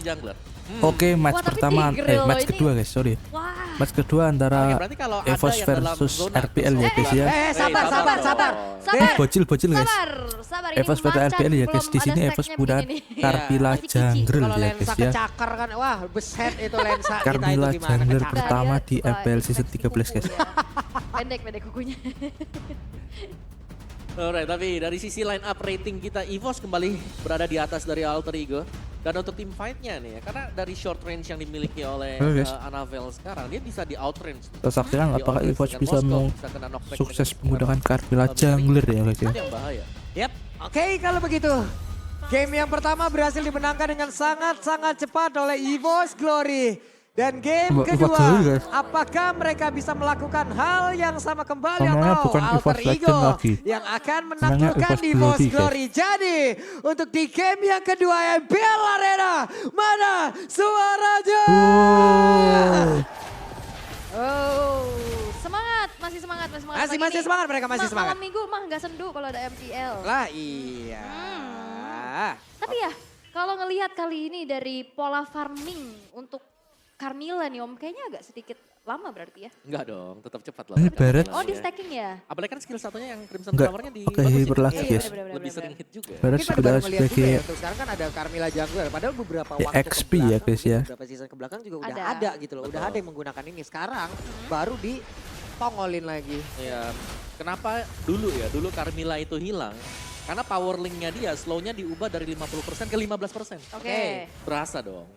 jungler. Oke, match Wah, tapi pertama, Tigreal match ini- kedua guys, sorry. Wah. Match kedua Oke, antara berarti kalau ada EVOS yang dalam versus zona, RPL ya guys ya. Sabar, sabar, sabar. Sabar. Bocil guys. Sabar. Ini EVOS versus macan, RPL ya guys. belum Di ada sini EVOS stacknya punya begini nih. Carmilla Masih kicik. Jungle Kalau ya lensa guys ya. kecakar kan, wah beset itu lensa kita itu Carmilla gimana Jungler kecakar. pertama di Dia FPL suka season infeksi 13 guys. kuku ya. Pendek kukunya. Alright, tapi dari sisi line up rating kita, EVOS kembali berada di atas dari Alter Ego. Dan untuk tim fight-nya nih ya, karena dari short range yang dimiliki oleh Oke, guys. Anavel sekarang, dia bisa di outrange. Kita saksikan apakah Di EVOS outrange bisa dengan mau Moskov, bisa kena knockback sukses dengan menggunakan Carmilla Mary. Jungler ya guys ya. Itu yang bahaya. Yap, oke kalau begitu. Game yang pertama berhasil dimenangkan dengan sangat-sangat cepat oleh EVOS Glory. Dan game EVOS kedua, Glory, guys. apakah mereka bisa melakukan hal yang sama kembali Namanya atau bukan Alter EVOS Legend Ego lagi. yang akan Namanya menaklukkan EVOS EVOS Glory, guys. Glory. Jadi untuk di game yang kedua MPL Arena, mana suaranya? Oh, semangat, masih semangat. Masih Pagi ini. semangat mereka, masih semangat. Malam minggu mah nggak sendu kalau ada MPL. Lah iya. Tapi ya, kalau ngelihat kali ini dari pola farming untuk Carmilla nih Om, kayaknya agak sedikit lama berarti ya. Enggak dong, tetap cepat lah. Ini mereka Barret. menang Oh di ya. stacking ya? Apalagi kan skill satunya yang Crimson Enggak, Flower-nya di pakai bagus hyper ya. lagi, Iya, guys. bener-bener. Lebih sering hit juga. Barret Mungkin sudah baru melihat juga sebagai ya, untuk sekarang kan ada Carmilla Jungler. Padahal beberapa Ya, waktu XP kebelakang, ya, guys, ya. beberapa season kebelakang juga udah Ada. ada gitu loh. Udah Betul. ada yang menggunakan ini. Sekarang baru ditongolin lagi. Iya. Kenapa dulu ya? Dulu Carmilla itu hilang. Karena power link-nya dia, slow-nya diubah dari 50% ke 15%. Oke. Berasa dong.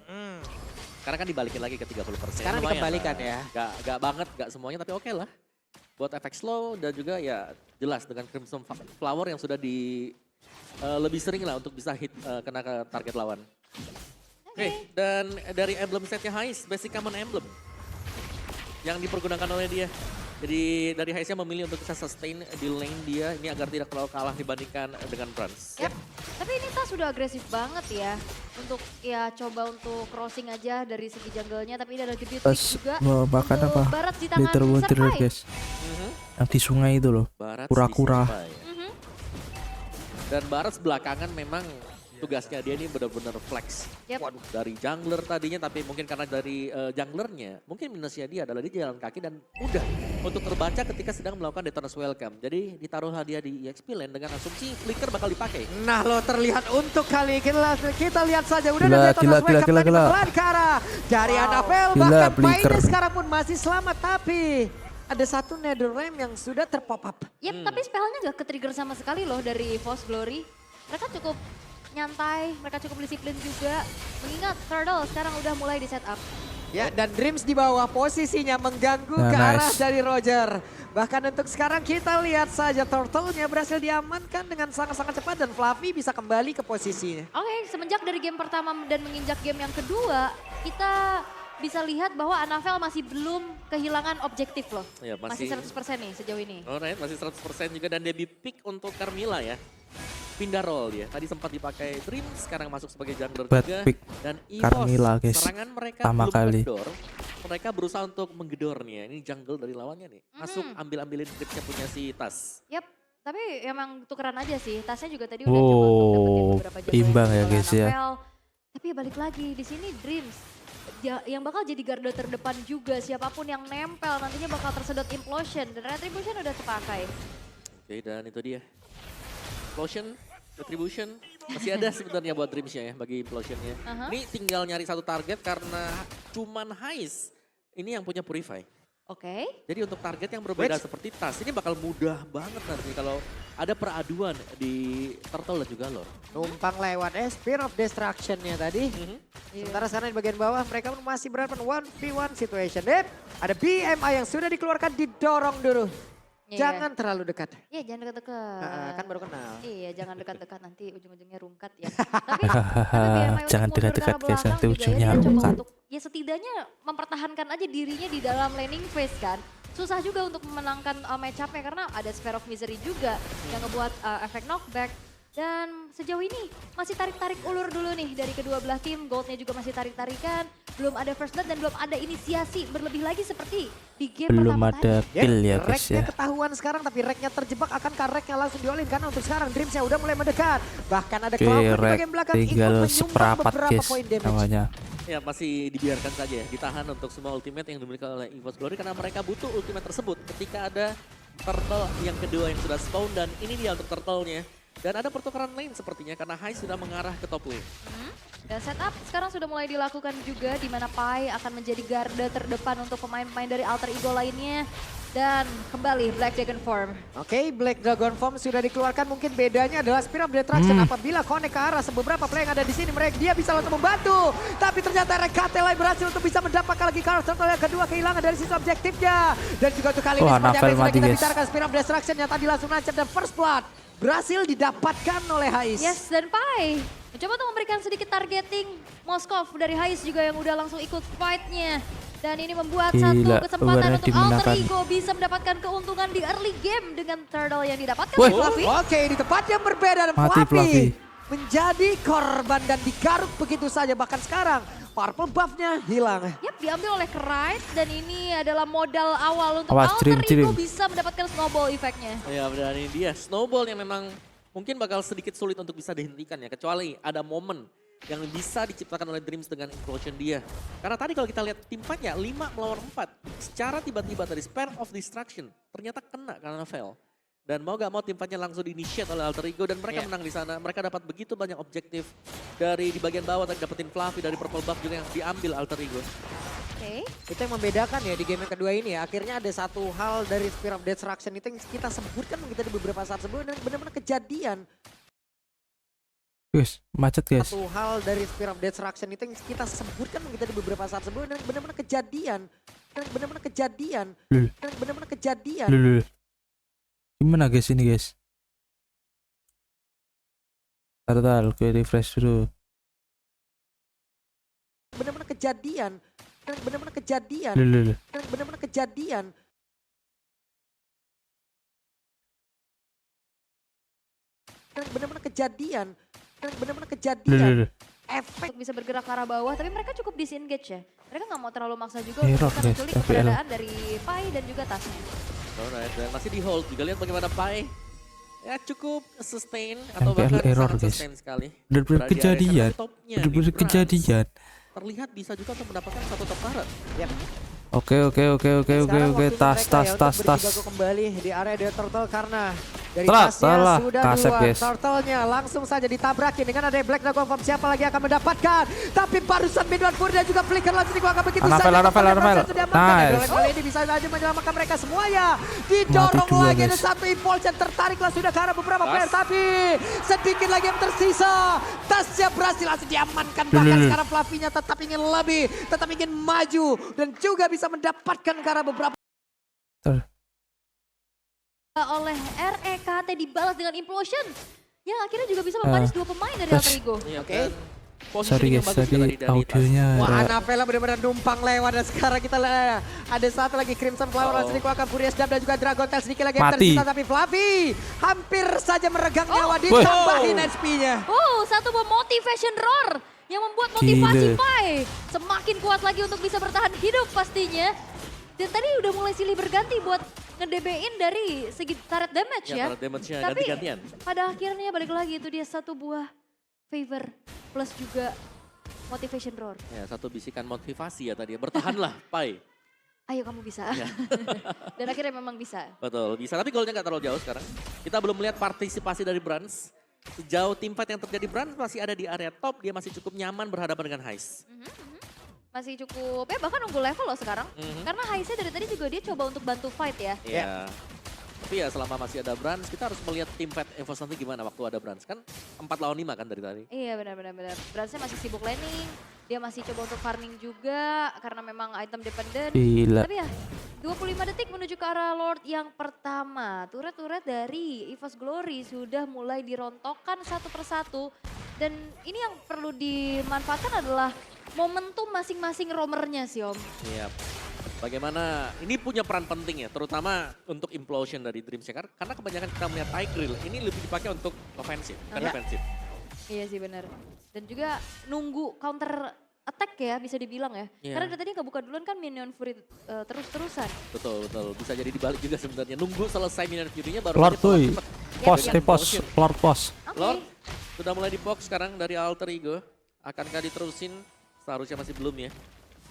Karena kan dibalikin lagi ke 30%. Sekarang Lumayan dikembalikan lah. ya. Gak banget, gak semuanya, tapi oke lah. Buat efek slow dan juga ya jelas dengan Crimson Flower yang sudah lebih sering lah untuk bisa hit kena ke target lawan. Oke, dan dari emblem setnya Heist, basic common emblem. Yang dipergunakan oleh dia. Jadi dari Heistnya memilih untuk bisa sustain di lane dia ini agar tidak terlalu kalah dibandingkan dengan Brans. Yap. Tapi ini Tas sudah agresif banget ya. Untuk ya coba untuk crossing aja dari segi jungle-nya. Tapi ini ada jebit pas juga. mau makan untuk apa? Barat di tangan Winter Survive. guys. Mhm. Yang di sungai itu loh. Barat Kura-kura. disimpan ya. Mhm. Dan Barat belakangan memang tugasnya dia ini benar-benar flex. Yap. Waduh, dari jungler tadinya, tapi mungkin karena dari junglernya, mungkin minusnya dia adalah dia jalan kaki dan mudah untuk terbaca ketika sedang melakukan Detona's Welcome. Jadi ditaruhlah dia di EXP lane dengan asumsi flicker bakal dipakai. Nah lo terlihat untuk kali kita lihat saja udah Gila, ada Detona's gila, Welcome gila, tadi gila. berpelan ke arah dari Anavel. Gila, Bahkan Flicker. Paine sekarang pun masih selamat tapi ada satu Netherrealm yang sudah terpop up. Yap, tapi spellnya gak ke-trigger sama sekali loh dari EVOS Glory. Mereka cukup nyantai, mereka cukup disiplin juga. Mengingat Turtle sekarang udah mulai di setup. Ya, dan Dreams di bawah posisinya mengganggu Nah, ke arah nice. dari Roger. Bahkan untuk sekarang kita lihat saja Turtle-nya berhasil diamankan dengan sangat-sangat cepat dan Fluffy bisa kembali ke posisinya. Oke, semenjak dari game pertama dan menginjak game yang kedua, kita bisa lihat bahwa Anavel masih belum kehilangan objektif loh. Ya, masih 100% nih sejauh ini. Alright, masih 100% juga dan dia pick untuk Carmilla ya. Pindah role dia. Tadi sempat dipakai Dream, sekarang masuk sebagai jungler Bad juga. pick Dan Carmilla, EVOS, guys. serangan mereka Pertama belum kali. menggedor. Mereka berusaha untuk menggedor nih ya. Ini jungle dari lawannya nih. Masuk ambil-ambilin creepnya punya si Tas. Yap, tapi emang tukeran aja sih. Tasnya juga tadi udah coba untuk dapetin beberapa jago imbang yang ya, oleh guys, ya. Anavel. Tapi balik lagi di sini Dreams yang bakal jadi garda terdepan juga. Siapapun yang nempel nantinya bakal tersedot implosion dan retribution udah terpakai. Oke, dan itu dia. Implosion, Retribution, masih ada sebenarnya buat Dreams-nya ya bagi Implosion-nya. Ini tinggal nyari satu target karena cuman Heist ini yang punya Purify. Oke. Jadi untuk target yang berbeda seperti Tas, ini bakal mudah banget nanti kalau ada peraduan di Turtle dan juga Lord. Numpang lewat Spear of Destruction-nya tadi. Sementara sana di bagian bawah mereka pun masih berhadapan 1v1 situation. Dep, ada BMI yang sudah dikeluarkan didorong dulu. Iya. Jangan terlalu dekat. Iya jangan dekat-dekat. Kan baru kenal. Iya jangan dekat-dekat nanti ujung-ujungnya rungkat ya. Tapi BMI untuk Jangan mundur ke dekat-dekat, arah guys, belakang nanti juga ujungnya dia coba rungkat. untuk ya setidaknya mempertahankan aja dirinya di dalam laning phase kan. Susah juga untuk memenangkan match up-nya karena ada Sphere of Misery juga yang ngebuat efek knockback. Dan sejauh ini masih tarik-tarik ulur dulu nih dari kedua belah tim. Goldnya juga masih tarik-tarikan. Belum ada first blood dan belum ada inisiasi berlebih lagi seperti di game Belum pertama ada tadi. kill ya guys Reknya ya. ketahuan sekarang tapi reknya terjebak, akankah reknya langsung diolin karena untuk sekarang Dreamsnya udah mulai mendekat. Bahkan ada Oke, Cloud di Rek bagian belakang ikut tinggal menyumbang seperempat beberapa guys poin damage. namanya. Ya masih dibiarkan saja ya, ditahan untuk semua ultimate yang dimiliki oleh EVOS Glory karena mereka butuh ultimate tersebut ketika ada turtle yang kedua yang sudah spawn dan ini dia untuk turtle-nya. Dan ada pertukaran lane sepertinya karena Hai sudah mengarah ke top lane. Dan setup sekarang sudah mulai dilakukan juga di mana Pai akan menjadi garda terdepan untuk pemain-pemain dari Alter Ego lainnya. Dan kembali Black Dragon Form. Oke, Black Dragon Form sudah dikeluarkan. Mungkin bedanya adalah Spirit of Destruction apabila connect ke arah beberapa player yang ada di sini, mereka dia bisa langsung membantu. Tapi ternyata Rekatelai berhasil untuk bisa mendapatkan lagi Karl Turtle yang kedua kehilangan dari sisi objektifnya. Dan juga untuk kali ini Wah, seperti apa Navel yang sudah mati, kita guys. bicarakan, Spirit of Destruction yang tadi langsung nancap dan first blood berhasil didapatkan oleh Hais. Yes, dan Pai mencoba untuk memberikan sedikit targeting Moskov dari Hais juga yang udah langsung ikut fight-nya. Dan ini membuat Gila, satu kesempatan udarnya untuk Alter digunakan. Ego bisa mendapatkan keuntungan di early game dengan turtle yang didapatkan Wih. oleh Fluffy. Oke, di tempat yang berbeda dan Mati Fluffy Fluffy. menjadi korban dan digaruk begitu saja. Bahkan sekarang purple buff-nya hilang. Yap, diambil oleh Knight dan ini adalah modal awal untuk Awas, Alter Dream. Ego bisa mendapatkan snowball effect-nya. Ya dan ini dia snowball yang memang mungkin bakal sedikit sulit untuk bisa dihentikan ya. Kecuali ada momen yang bisa diciptakan oleh Dreams dengan implosion dia. Karena tadi kalau kita lihat tim fight-nya 5 melawan 4. Secara tiba-tiba dari Spirit of Destruction ternyata kena karena fail. Dan mau gak mau tim fight-nya langsung di-initiate oleh Alter Ego dan mereka menang di sana. Mereka dapat begitu banyak objektif dari di bagian bawah tadi dapetin Fluffy dari purple buff juga yang diambil Alter Ego. Oke. Itu yang membedakan ya di game yang kedua ini ya. Akhirnya ada satu hal dari Spirit of Destruction itu yang kita sebutkan kita di beberapa saat sebelumnya dan benar-benar kejadian. Guys, macet guys. Satu hal dari Spirit of Destruction itu yang kita sebutkan kita di beberapa saat sebelumnya dan benar-benar kejadian. Dan benar-benar kejadian. Lul. Dan benar-benar kejadian. Lul. Gimana guys ini guys? Bentar, oke refresh dulu. Benar-benar kejadian. Dan benar-benar kejadian. Lul. Dan benar-benar kejadian. Dan benar-benar kejadian. Dan benar-benar kejadian. Lul. Efek Untuk bisa bergerak ke arah bawah, tapi mereka cukup disengage ya. Mereka nggak mau terlalu maksa juga Error, untuk bisa guys, menculik FPL. keberadaan dari Pai dan juga tasnya. Alright, dan masih di hold juga lihat bagaimana Pai ya cukup sustain atau MPL bahkan error, sangat guys. sustain sekali. Bener-bener Berada di area kejadian. sana, topnya Bener-bener di Brans. kejadian. Terlihat bisa juga untuk mendapatkan satu top turret. Oke. Sekarang waktunya Tas mereka ya tas untuk tas. berjibaku kembali di area The Turtle karena dari Telat, tasnya salah. sudah Kasep, dua. guys. Turtle-nya langsung saja ditabrakin dengan ada Black Dragon Form. Siapa lagi akan mendapatkan? Tapi barusan Midwan Fury dan juga Flicker langsung dikeluarkan begitu Anapel, saja. Anapel, Kemudian Anapel. berhasil diamankan. Nice. Dan kali ini bisa saja menyelamatkan mereka semuanya. Didorong Mati dua, lagi ada guys. satu impulsion tertariklah sudah ke arah beberapa Tas. player. Tapi sedikit lagi yang tersisa. Tasnya berhasil langsung diamankan. Bahkan Lul. sekarang Fluffy-nya tetap ingin lebih. Tetap ingin maju. Dan juga bisa mendapatkan ke arah beberapa Oleh REKT dibalas dengan implosion. Yang akhirnya juga bisa mempanis dua pemain dari tas. Alter Ego. Iya, Oke. dan Sorry positioning yang guys, bagus juga tadi dari audionya Wah, ada- Anapela benar-benar numpang lewat dan sekarang kita ada satu lagi Crimson Flower langsung dikeluarkan Furious Dab dan juga Dragon Tail sedikit lagi yang Mati. tersisa tapi Fluffy hampir saja meregang nyawa Woi. ditambahin HP-nya. Satu bom motivation roar yang membuat motivasi Gila. Pai semakin kuat lagi untuk bisa bertahan hidup pastinya. Dan tadi udah mulai silih berganti buat nge-DB-in dari segi turret damage Ya, ya. turret damage-nya Tapi ganti-gantian. pada akhirnya balik lagi itu dia satu buah favor plus juga motivation roar. Ya, satu bisikan motivasi ya tadi. Bertahanlah, Pai. Ayo kamu bisa. Dan akhirnya memang bisa. Betul, bisa. Tapi golnya nggak terlalu jauh sekarang. Kita belum melihat partisipasi dari Brans. Sejauh tim fight yang terjadi, Brans masih ada di area top. Dia masih cukup nyaman berhadapan dengan Heist. Masih cukup, ya bahkan nunggu level loh sekarang. Karena Haisnya dari tadi juga dia coba untuk bantu fight ya. Iya. Tapi ya selama masih ada Brans, kita harus melihat tim fight EVOS nanti gimana waktu ada Brans. Kan 4 lawan 5 kan dari tadi. Iya benar-benar. Bransnya masih sibuk laning, dia masih coba untuk farming juga karena memang item dependent. Gila. Tapi ya 25 detik menuju ke arah Lord yang pertama. Turret-turret dari EVOS Glory sudah mulai dirontokkan satu persatu. Dan ini yang perlu dimanfaatkan adalah momentum masing-masing roamernya sih Om. Iya. bagaimana ini punya peran penting ya, terutama untuk implosion dari Dreams ya. Karena kebanyakan kita melihat Tigreal ini lebih dipakai untuk offensive, bukan Iya. defensive. Iya sih benar. Dan juga nunggu counter attack ya bisa dibilang ya. Iya. Karena dari tadi nggak buka duluan kan minion fury terus-terusan. Betul, betul. Bisa jadi dibalik juga sebenarnya. Nunggu selesai minion fury-nya baru Lord nanti follow tuh. cepet. Pos, Iya, pos, Lord pos. Oke. Lord sudah mulai di box sekarang dari Alter Ego. Akankah diterusin? Seharusnya masih belum ya.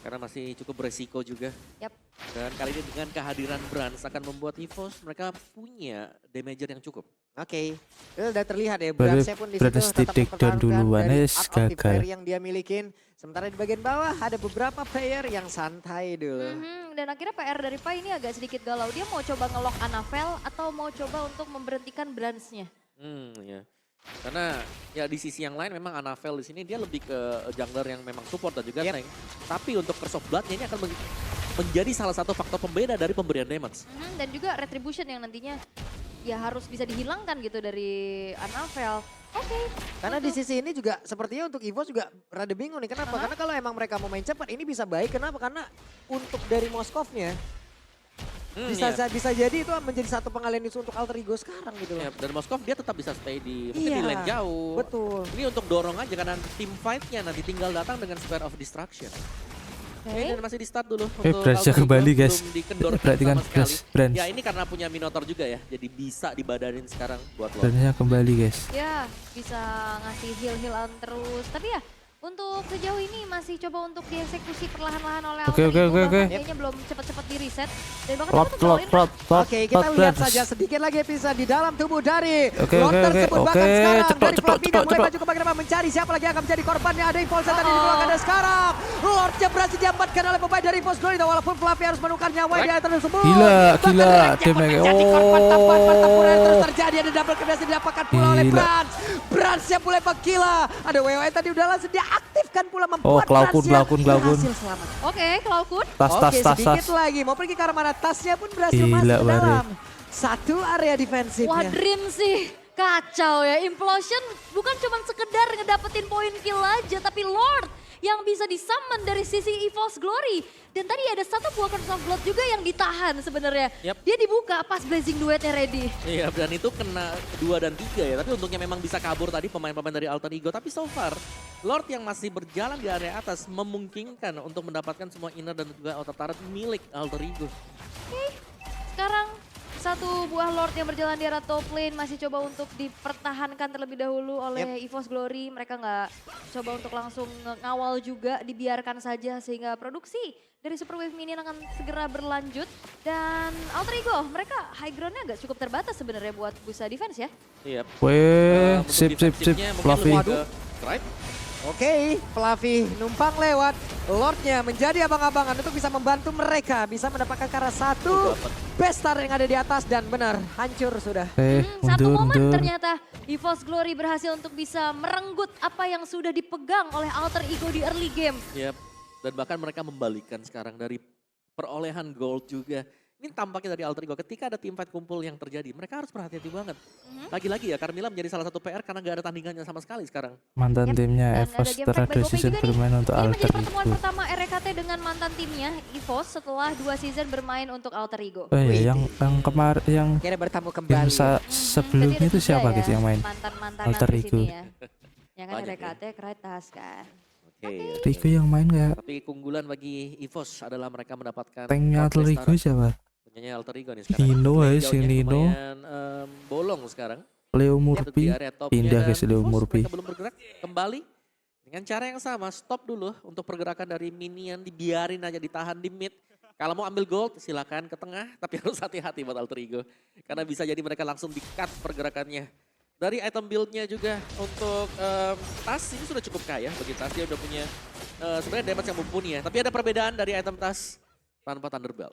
Karena masih cukup beresiko juga. Yap. Dan kali ini dengan kehadiran Brans akan membuat EVOS mereka punya damager yang cukup. Oke, itu udah terlihat ya. Baru Bransnya pun di Brans situ tetap di take down mempertahankan duluan, dari es art of the gagal. player yang dia milikin. Sementara di bagian bawah ada beberapa player yang santai dulu. Dan akhirnya PR dari Pai ini agak sedikit galau. Dia mau coba ngelock Anavel atau mau coba untuk memberhentikan Bransnya. Ya. Karena ya di sisi yang lain memang Anavel di sini dia lebih ke jungler yang memang support dan juga Yep. tank. Tapi untuk Curse of Blood ini akan menjadi salah satu faktor pembeda dari pemberian damage. Dan juga Retribution yang nantinya ya harus bisa dihilangkan gitu dari Anavel. Oke. Karena di sisi ini juga sepertinya untuk EVOS juga rada bingung nih. Kenapa? Karena kalau emang mereka mau main cepat ini bisa baik. Kenapa? Karena untuk dari Moskovnya bisa jadi itu menjadi satu pengalian isu untuk Alter Ego sekarang gitu loh. Ya, dan Moskov dia tetap bisa stay di mungkin di Iya, lane jauh. betul. Ini untuk dorong aja karena team fight-nya nanti tinggal datang dengan Spare of Destruction. Oke. Dan masih di start dulu. Bransnya Alter Ego, kembali, guys. belum dikendor Perhatikan sama sekali. Brans. Ya ini karena punya Minotaur juga ya, jadi bisa dibadanin sekarang buat lo. Bransnya kembali guys. Ya bisa ngasih heal-healan terus. Tapi ya untuk sejauh ini masih coba untuk dieksekusi perlahan-lahan oleh Oke, Alter Ego. oke. Bahkan kayaknya belum cepat-cepat di reset. Dan bahkan Lord, tetap Lord, ngeluarin Lord, Lord, Oke, kita Lord lihat Brans. saja sedikit lagi episode di dalam tubuh dari Oke, Lord oke, tersebut. oke, Bahkan oke. sekarang Cepet, dari cepet, Flavinya cepet, mulai cepet. maju ke bagaimana mencari siapa lagi yang akan menjadi korbannya. Ada Evolve tadi di belakang ada sekarang. Lordnya berhasil diamankan oleh pemain dari EVOS Glory. Walaupun Flavia harus menukar nyawa di item tersebut. Gila, Bahkan gila, Rek yang damage. menjadi korban tambahan Oh. pertempuran yang terus terjadi. Ada double kill yang didapatkan pula oleh Gila. Brans. Brans yang mulai menggila. Ada WWE tadi udah langsung diaktifkan pula membuat Oh, Cloudkun, Bransnya Cloudkun. berhasil selamat. Oke, Cloudkun. Tas, tas, Oke, tas, sedikit tas. lagi. Mau pergi ke arah mana? Tasnya pun berhasil Gila, masuk ke Bare. dalam satu area Wah, defensifnya. Dream sih kacau ya. Implosion bukan cuma sekedar ngedapetin poin kill aja, tapi Lord yang bisa disummon dari sisi EVOS Glory. Dan tadi ada satu buah Curse of Blood juga yang ditahan sebenarnya. Yap. Dia dibuka pas Blazing Duetnya ready. Iya, dan itu kena 2 dan 3 ya. Tapi untungnya memang bisa kabur tadi pemain-pemain dari Alter Ego. Tapi so far, Lord yang masih berjalan di area atas memungkinkan untuk mendapatkan semua inner dan juga outer turret milik Alter Ego. Sekarang satu buah Lord yang berjalan di arah top lane masih coba untuk dipertahankan terlebih dahulu oleh EVOS Glory. Mereka nggak coba untuk langsung ngawal juga, dibiarkan saja sehingga produksi dari Super Wave Minion akan segera berlanjut. Dan Alter Ego, mereka high ground-nya agak cukup terbatas sebenarnya buat bisa defense ya. Iya. Weh, Untuk sip, sip, sip. defensifnya mungkin Fluffy. lebih ke Stripe. Oke, Fluffy numpang lewat. Lordnya menjadi abang-abangan untuk bisa membantu mereka. Bisa mendapatkan karena satu Dapat. bestar yang ada di atas. Dan benar, hancur sudah. Satu Mundur, momen mundur. ternyata EVOS Glory berhasil untuk bisa merenggut apa yang sudah dipegang oleh Alter Ego di early game. Yap. Dan bahkan mereka membalikan sekarang dari perolehan gold juga. Ini tampaknya dari Alter Ego ketika ada team fight kumpul yang terjadi. Mereka harus berhati-hati banget. Lagi-lagi ya Carmilla menjadi salah satu PR karena gak ada tandingannya sama sekali sekarang. Mantan Yep. timnya Dan EVOS ada game fight by terakhir GoPay season juga nih. bermain untuk Ini Alter menjadi pertemuan Ego. pertama RKT dengan mantan timnya EVOS setelah 2 season bermain untuk Alter Ego. Oh Wih. iya, yang kemarin yang Kira bertamu game kembali. sebelumnya Berarti ada itu tiga siapa ya, guys yang main? Mantan-mantanan Alter di Ego. sini ya. Yang kan Banyak ya. RKT, Kretas kan. Oke. Rico yang main nggak? Tapi keunggulan bagi EVOS adalah mereka mendapatkan Tanknya Alter Fortress Ego Tara. siapa? Punyanya Alter Ego nih sekarang. Nino Lane si jauhnya Nino. lumayan, bolong sekarang. Leo Untuk di Murphy area topnya pindah dan ke Leo EVOS Murphy. mereka belum bergerak kembali. Dengan cara yang sama, stop dulu untuk pergerakan dari minion, dibiarin aja ditahan di mid. Kalau mau ambil gold silakan ke tengah, tapi harus hati-hati buat Alter Ego. Karena bisa jadi mereka langsung di-cut pergerakannya. Dari item build-nya juga untuk tas ini sudah cukup kaya bagi tas. Dia udah punya sebenarnya damage yang mumpuni ya. Tapi ada perbedaan dari item tas tanpa Thunderbelt.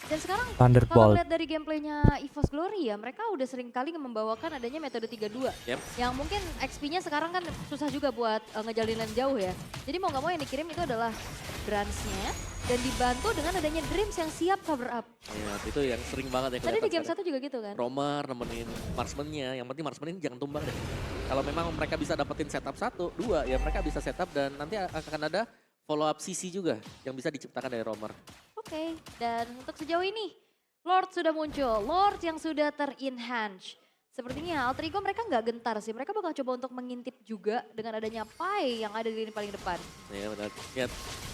Dan sekarang kalau Thunderbolt. lihat dari gameplaynya EVOS Glory ya, mereka udah sering kali membawakan adanya metode 3-2. Yep. Yang mungkin XP-nya sekarang kan susah juga buat ngejalinin jauh ya. Jadi mau gak mau yang dikirim itu adalah Brans-nya dan dibantu dengan adanya Dreams yang siap cover up. Ya, itu yang sering banget ya Tadi di kelihatan game sekarang. 1 juga gitu kan. Romer nemenin marksman-nya, yang penting marksman ini jangan tumbang deh. Kalau memang mereka bisa dapetin setup 1, 2 ya mereka bisa setup dan nanti akan ada follow up CC juga yang bisa diciptakan dari Romer. Oke, dan untuk sejauh ini Lord sudah muncul, Lord yang sudah ter-enhance. Sepertinya Alter Ego mereka nggak gentar sih, mereka bakal coba untuk mengintip juga dengan adanya Pai yang ada di lini paling depan. Ya benar. Lihat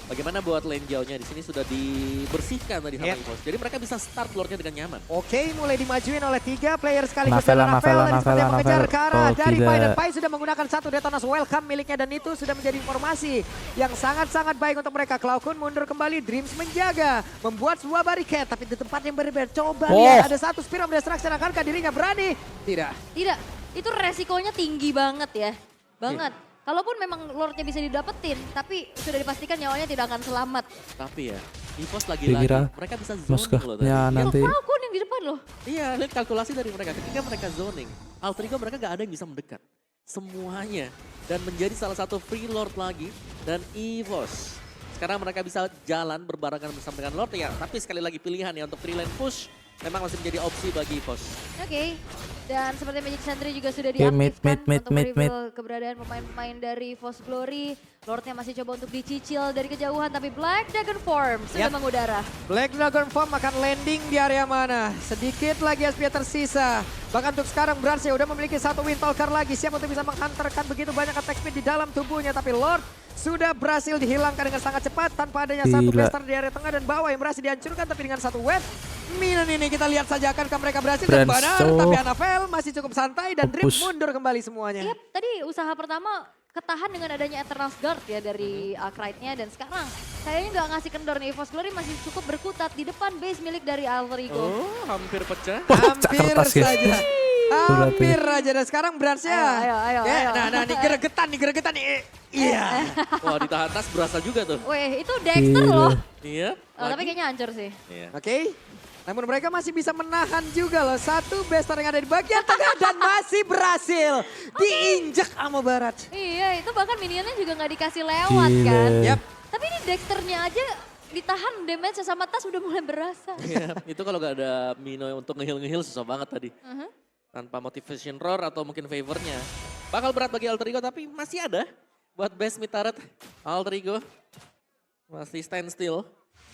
bagaimana buat lane jauhnya di sini sudah dibersihkan tadi sama Yep. EVOS. Jadi mereka bisa start lordnya dengan nyaman. Oke, mulai dimajuin oleh 3 player sekaligus. Navela, Dan Navela, dan seperti yang Navela, mengejar Navela. ke arah Oh, dari gila. Pai. Dan Pai sudah menggunakan satu Detonas welcome miliknya. Dan itu sudah menjadi informasi yang sangat-sangat baik untuk mereka. Cloud9 mundur kembali, Dreams menjaga. Membuat sebuah barricade, tapi di tempat yang berbeda. Coba Oh. lihat, ada satu Spiral Destruction. Akankah dirinya berani? Tidak. Tidak, itu resikonya tinggi banget ya, banget. Kalaupun memang Lordnya bisa didapetin, tapi sudah dipastikan nyawanya tidak akan selamat. Tapi ya, EVOS Dia lagi-lagi kira mereka bisa Moskah zoning loh tadi. ya Iya, nanti. Falcon yang di depan loh. Iya, lihat kalkulasi dari mereka. Ketika mereka zoning, Alter Ego mereka gak ada yang bisa mendekat. Semuanya. Dan menjadi salah satu free Lord lagi. Dan EVOS. Sekarang mereka bisa jalan berbarengan bersama dengan Lord ya. Tapi sekali lagi pilihan ya untuk 3 lane push. Memang masih menjadi opsi bagi EVOS. Oke, dan seperti Magic Sentry juga sudah Oke, mid, diaktifkan mid, untuk mid, mereveal keberadaan pemain-pemain dari Force Glory. Lordnya masih coba untuk dicicil dari kejauhan, tapi Black Dragon Form sudah Yap. mengudara. Black Dragon Form akan landing di area mana? Sedikit lagi SP tersisa. Bahkan untuk sekarang Brans udah memiliki satu Windtalker lagi. Siap untuk bisa menghantarkan begitu banyak attack speed di dalam tubuhnya. Tapi Lord sudah berhasil dihilangkan dengan sangat cepat. Tanpa adanya satu Gila. blaster di area tengah dan bawah yang berhasil dihancurkan. Tapi dengan satu wave. Minion ini kita lihat saja akankah mereka berhasil. Dan Brans, benar, oh. tapi Anavel masih cukup santai. Dan Dream Fokus. mundur kembali semuanya. Yap, tadi usaha pertama ketahan dengan adanya Eternal Guard ya dari Arclight-nya. Dan sekarang kayaknya nggak ngasih kendor nih. Force Glory masih cukup berkutat di depan base milik dari Alter Ego. Oh, hampir pecah. Pecah Hampir kertas, guys. saja. Hampir aja. Dan sekarang Bransnya. Ayo. Nah, nih geregetan nih. Iya. Wah, ditahan tas berasa juga tuh. Weh, itu Dexter Gila. loh. Iya. Oh, tapi kayaknya hancur sih. Iya. Oke. Namun mereka masih bisa menahan juga loh. Satu Bester yang ada di bagian tengah dan masih berhasil diinjak sama Barat. Iya, itu bahkan minionnya juga nggak dikasih lewat Gila. kan. Yap. Tapi ini Dexternya aja ditahan damage sama tas udah mulai berasa. Iya, itu kalau gak ada Mino untuk nge-heal susah banget tadi. Mhm. Tanpa motivation roar atau mungkin favornya. Bakal berat bagi Alter Ego tapi masih ada. Buat best mid turret, Alter Ego masih stand still.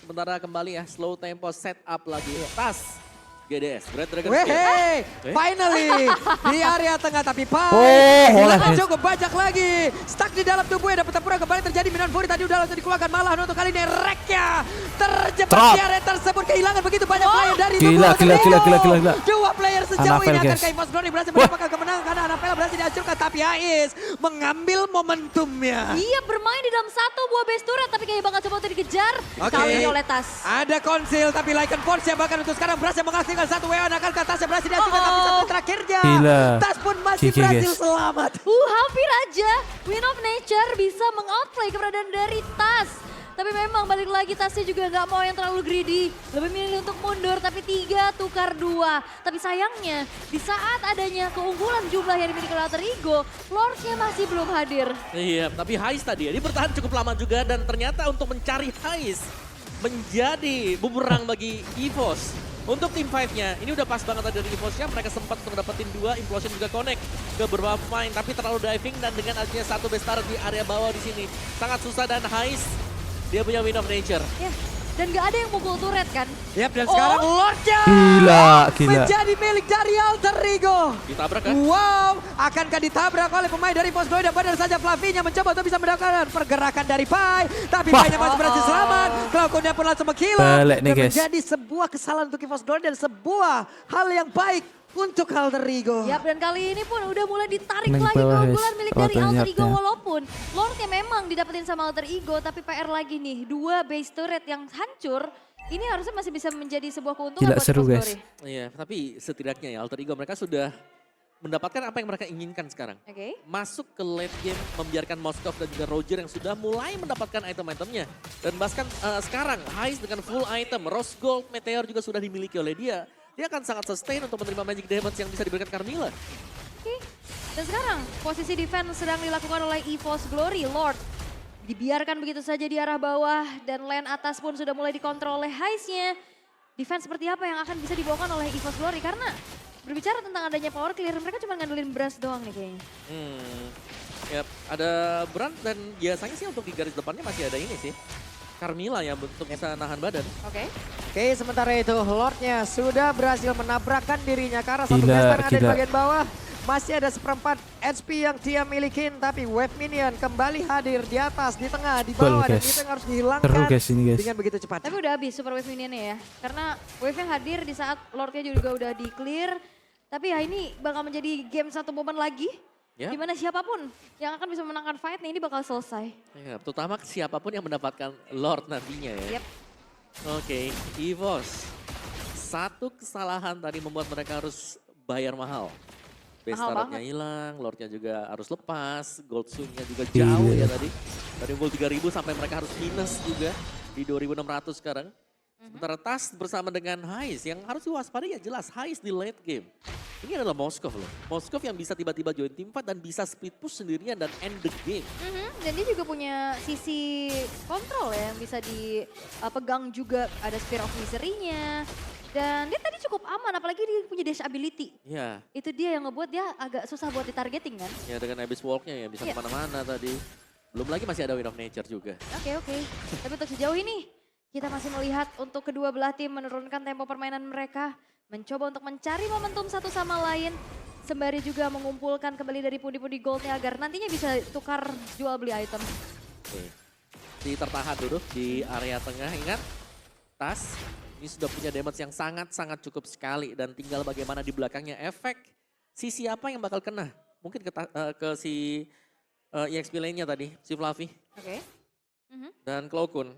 Sementara kembali ya, slow tempo setup lagi. Tas, GDS, Red Dragon Spear. Weh, finally di area tengah tapi Pai Oh, hilang oleh. cukup banyak lagi. Stuck di dalam tubuhnya dan pertempuran kembali terjadi. Minion Fury tadi udah langsung dikeluarkan, malah untuk kali ini Reknya terjebak Trap. di area tersebut. Kehilangan begitu banyak player dari Gila, tubuh gila, Alter gila, Ego. gila, gila, gila. Dua player sejauh Anavel, ini akan guys. Kaimos Glory berhasil Wah. mendapatkan kemenangan karena Anavel berhasil dihancurkan. Tapi Ais mengambil momentumnya. Iya, bermain di dalam satu buah base turret tapi kayak bakal coba untuk dikejar. Oke. Kali ini oleh tas. Ada konsil tapi Lycan Force yang bahkan untuk sekarang berhasil menghasilkan satu weon. Akankah Tasnya berhasil dihancurkan tapi satu terakhirnya. Gila. Tas pun masih GG, berhasil guys. selamat. Hampir aja Win of Nature bisa mengoutplay keberadaan dari tas. Tapi memang balik lagi tasnya juga nggak mau yang terlalu greedy. Lebih milih untuk mundur tapi 3 tukar 2. Tapi sayangnya di saat adanya keunggulan jumlah yang dimiliki oleh Alter Ego, Lordnya masih belum hadir. Iya, tapi Hais tadi ya, dia bertahan cukup lama juga dan ternyata untuk mencari Hais menjadi bumerang bagi EVOS. Untuk tim 5-nya, ini udah pas banget tadi dari EVOS-nya, mereka sempat untuk dapetin 2, Implosion juga connect ke beberapa pemain, tapi terlalu diving dan dengan adanya satu base turret di area bawah di sini. Sangat susah dan Hais, dia punya Win of Nature. Ya, dan nggak ada yang mukul turret kan. Yap, dan sekarang Lordnya Gila. menjadi milik dari Alter Ego. Ditabrak kan? Wow, akankah ditabrak oleh pemain dari Force Glory dan benar saja Flavinya mencoba untuk bisa mendapatkan pergerakan dari Pai. Tapi Wah. Pai-nya masih berhasil selamat. Cloud9 pun langsung menghilang. Balik nih, Dan guys. menjadi sebuah kesalahan untuk Force Glory dan sebuah hal yang baik untuk Alter Ego. Yap, dan kali ini pun udah mulai ditarik Neng lagi bawah, keunggulan guys. milik Oh, dari Alter Ego. ternyata. Walaupun Lordnya memang didapetin sama Alter Ego, tapi PR lagi nih. 2 base turret yang hancur, ini harusnya masih bisa menjadi sebuah keuntungan Gila, buat seru, Force guys. Glory. Iya, tapi setidaknya ya Alter Ego mereka sudah mendapatkan apa yang mereka inginkan sekarang. Oke. Masuk ke late game, membiarkan Moskov dan juga Roger yang sudah mulai mendapatkan item-itemnya. Dan bahkan sekarang, Hais dengan full item, Rose Gold, Meteor juga sudah dimiliki oleh dia. Dia akan sangat sustain untuk menerima magic damage yang bisa diberikan Carmilla. Oke. Dan sekarang posisi defense sedang dilakukan oleh EVOS Glory. Lord dibiarkan begitu saja di arah bawah dan lane atas pun sudah mulai dikontrol oleh Hais-nya. Defense seperti apa yang akan bisa dibawakan oleh EVOS Glory? Karena berbicara tentang adanya power clear, mereka cuma ngandelin Brans doang nih kayaknya. Yap, ada Brand dan biasanya sih untuk di garis depannya masih ada ini sih. Carmilla ya untuk bisa nahan badan. Oke. Oke, sementara itu Lordnya sudah berhasil menabrakkan dirinya ke arah satu Gila, base yang ada di gila. bagian bawah. Masih ada seperempat HP yang dia milikin, tapi Wave Minion kembali hadir di atas, di tengah, di Betul, bawah, dan guys. itu yang harus dihilangkan Seru guys ini guys. dengan begitu cepat. Tapi udah habis Super Wave Minionnya ya. Karena Wave yang hadir di saat Lordnya juga udah di clear. Tapi ya ini bakal menjadi game satu momen lagi. Ya. Dimana siapapun yang akan bisa menangkan fight nih ini bakal selesai. Ya, terutama siapapun yang mendapatkan Lord nantinya ya. Yep. Oke, EVOS. Satu kesalahan tadi membuat mereka harus bayar mahal. Base Mahal turretnya banget. hilang, Lordnya juga harus lepas, gold swingnya juga Gila. jauh ya tadi. Dari unggul 3.000 sampai mereka harus minus juga di 2.600 sekarang. Sementara Tas bersama dengan Hais yang harus diwaspadai ya jelas Hais di late game. Ini adalah Moskov loh. Moskov yang bisa tiba-tiba join team fight dan bisa split push sendirian dan end the game. Dan dia juga punya sisi kontrol ya yang bisa dipegang juga. Ada Spear of Misery-nya. Dan dia tadi cukup aman apalagi dia punya dash ability. Ya, Itu dia yang ngebuat dia agak susah buat ditargeting kan. ya dengan Abyss Walk-nya ya bisa Iya. kemana-mana tadi. Belum lagi masih ada Wind of Nature juga. Oke. Tapi untuk sejauh ini kita masih melihat untuk kedua belah tim menurunkan tempo permainan mereka. Mencoba untuk mencari momentum satu sama lain. Sembari juga mengumpulkan kembali dari pundi-pundi goldnya agar nantinya bisa tukar jual beli item. Oke. Si tertahan dulu di area tengah, ingat. Tas, ini sudah punya damage yang sangat-sangat cukup sekali. Dan tinggal bagaimana di belakangnya efek. Si siapa yang bakal kena? Mungkin ke si EXP lainnya tadi, si Fluffy. Oke. Dan Cloakun.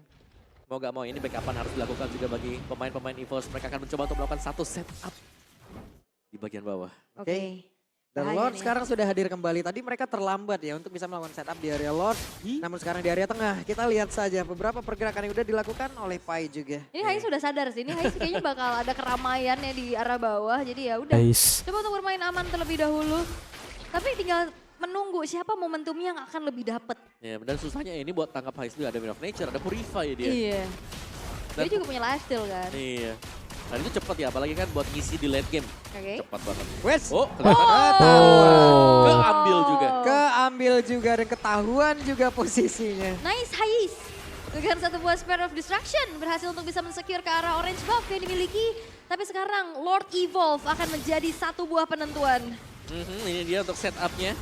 Mau gak mau ini backupan harus dilakukan juga bagi pemain-pemain EVOS. Mereka akan mencoba untuk melakukan satu setup di bagian bawah. Oke. Dan Bahaya Lord nih. sekarang sudah hadir kembali. Tadi mereka terlambat ya untuk bisa melakukan setup di area Lord. Namun sekarang di area tengah kita lihat saja beberapa pergerakan yang udah dilakukan oleh Pai juga. Ini Hais sudah sadar sih, ini Hais kayaknya bakal ada keramaiannya di arah bawah. Jadi ya udah. Guys. Coba untuk bermain aman terlebih dahulu. Tapi tinggal menunggu siapa momentumnya yang akan lebih dapet. Ya, dan susahnya ini buat tangkap Hais juga. Ada Wind of Nature, ada Purify dia. Iya. Dan- Dia juga punya lifesteal kan. Iya. Dan itu cepat ya, apalagi kan buat ngisi di late game. Oke. Cepat banget. Wes, Oh, kelihatan. Oh. Keambil juga. keambil juga dan ketahuan juga posisinya. Nice Hais. Dengan satu buah Spear of Destruction berhasil untuk bisa mensecure ke arah orange buff yang dimiliki. Tapi sekarang Lord Evolve akan menjadi satu buah penentuan. Ini dia untuk setupnya.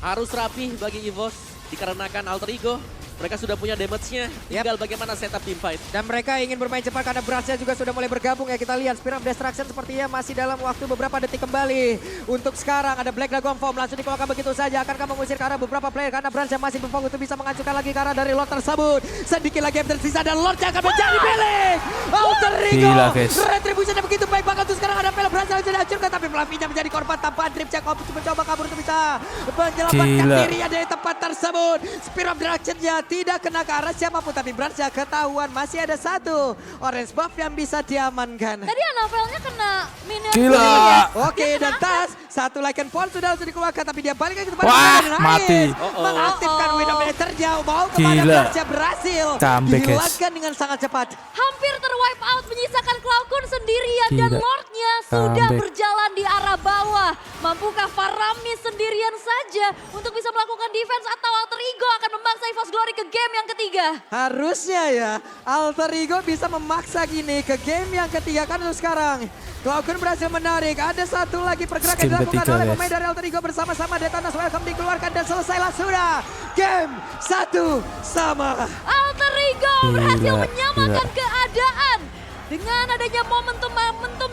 Harus rapih bagi EVOS dikarenakan alter ego. Mereka sudah punya damage-nya, tinggal bagaimana setup team fight. Dan mereka ingin bermain cepat karena Bransnya juga sudah mulai bergabung ya. Kita lihat Spear of Destruction sepertinya masih dalam waktu beberapa detik kembali. Untuk sekarang ada Black Dragon Form langsung dikeluarkan begitu saja. Akankah mengusir ke arah beberapa player karena Bransnya masih berfokus untuk bisa menghancurkan lagi ke arah dari Lord tersebut. Sedikit lagi yang tersisa dan Lordnya akan menjadi milik Alter Ego. Gila, guys. Retribution begitu baik banget tuh sekarang ada Pel Bransnya yang sudah dihancurkan. Tapi Fluffy-nya menjadi korban tanpa drip check off mencoba kabur untuk bisa menyelamatkan Gila. dirinya dari tempat tersebut. Spear of Destruction-nya tidak kena ke arah siapapun tapi Bransnya ketahuan masih ada satu orange buff yang bisa diamankan. Tadi Anavelnya kena minion. Gila. ya. Oke dan Tas satu like and point sudah langsung dikeluarkan tapi dia balik lagi ke tempat Wah, dan mati. Hais mengaktifkan Oh-oh. Wind of Nature-nya mau kepada Gila. Bransnya berhasil Comeback, guys. dihilangkan dengan sangat cepat. Hampir terwipe out menyisakan Cloakun sendirian dan Gila. Lordnya sudah Comeback. berjalan di arah bawah. Mampukah Faramis sendirian saja untuk bisa melakukan defense atau Alter Ego akan memaksa EVOS Glory ke game yang ketiga? Harusnya ya Alter Ego bisa memaksa gini ke game yang ketiga kan untuk sekarang. Cloakun berhasil menarik, ada satu lagi pergerakan Game dilakukan ketiga, oleh guys. pemain dari Alter Ego bersama-sama. Detonas Welcome dikeluarkan dan selesailah sudah. Game 1 sama. Alter Ego Gila, berhasil menyamakan gila. keadaan. Dengan adanya momentum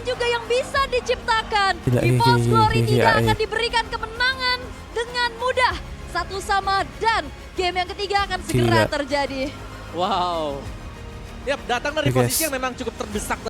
juga yang bisa diciptakan. Gila, EVOS Glory gila, tidak gila. akan diberikan kemenangan dengan mudah. Satu sama dan game yang ketiga akan segera Gila. terjadi. Wow. Yap, datang dari Oke, posisi guys. yang memang cukup terdesak